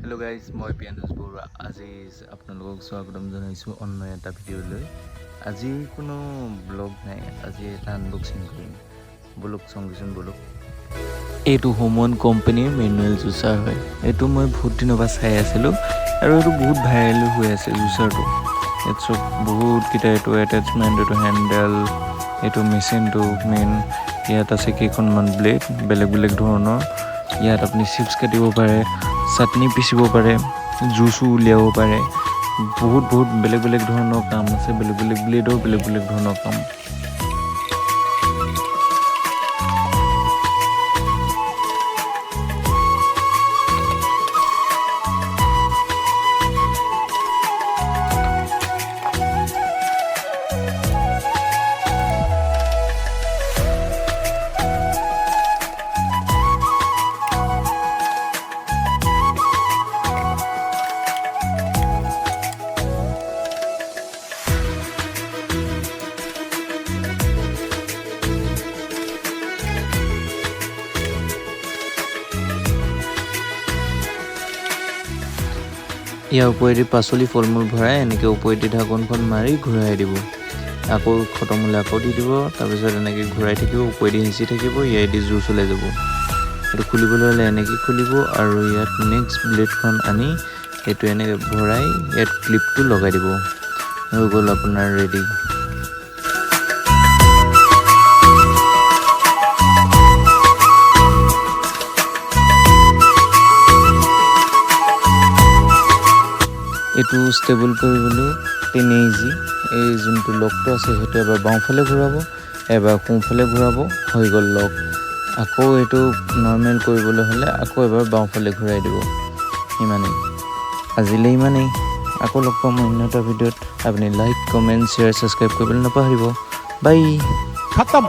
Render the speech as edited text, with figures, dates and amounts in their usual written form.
Hello guys, মই পিয়ানুজ বৰুৱা আজি আপোনালোকক স্বাগতম জনাইছো অন্য এটা ভিডিঅ'লৈ। আজি কোনো ব্লগ নাই, আজি এটা আনবক্সিং কৰিম। বলক সংগীজন বলক। এইটো হোমন কোম্পানীৰ মেনুৱেল জুচাৰ হয়। এইটো মই বহুত দিনৰ পৰা চাই আছিলোঁ আৰু এইটো বহুত ভাইৰেল হৈ আছে জুচাৰটো। এইটো বহুত কিটা এইটো এটাচমেণ্ট, এইটো হেণ্ডেল, এইটো মেচিনটো মেইন। ইয়াত আছে কেইখনমান ব্লেড বেলেগ বেলেগ ধৰণৰ। ইয়াত আপুনি চিপছ কাটিব পাৰে, চাটনি পিচিব পাৰে, জুচো উলিয়াব পাৰে। বহুত বেলেগ বেলেগ ধৰণৰ কাম আছে, বেলেগ বেলেগ ব্লেডৰ বেলেগ বেলেগ ধৰণৰ কাম। ইয়াৰ ওপৰেদি পাচলি ফল মূল ভৰাই এনেকৈ ওপৰেদি ঢাকনখন মাৰি ঘূৰাই দিব। আকৌ খতম হ'লে আকৌ দি দিব, তাৰপিছত এনেকৈ ঘূৰাই থাকিব, ওপৰেদি হেঁচি থাকিব, ইয়াৰেদি জুচ ওলাই যাব। এইটো খুলিবলৈ হ'লে এনেকৈ খুলিব আৰু ইয়াত নেক্সট ব্লেডখন আনি এইটো এনেকৈ ভৰাই ইয়াত ক্লিপটো লগাই দিব। হৈ গ'ল আপোনাৰ ৰেডি। এইটো ষ্টেবল কৰিবলৈ 10 ইজি। এই যোনটো লকটো আছে সেইটো এবাৰ বাওঁফালে ঘূৰাব, এবাৰ সোঁফালে ঘূৰাব, হৈ গ'ল লক। আকৌ এইটো নৰ্মেল কৰিবলৈ হ'লে আকৌ এবাৰ বাওঁফালে ঘূৰাই দিব। ইমানেই, আজিলৈ ইমানেই। আকৌ লগ পাম অন্য এটা ভিডিঅ'ত। আপুনি লাইক, কমেণ্ট, শ্বেয়াৰ, ছাবস্ক্ৰাইব কৰিবলৈ নাপাহৰিব। বাই। खत्म।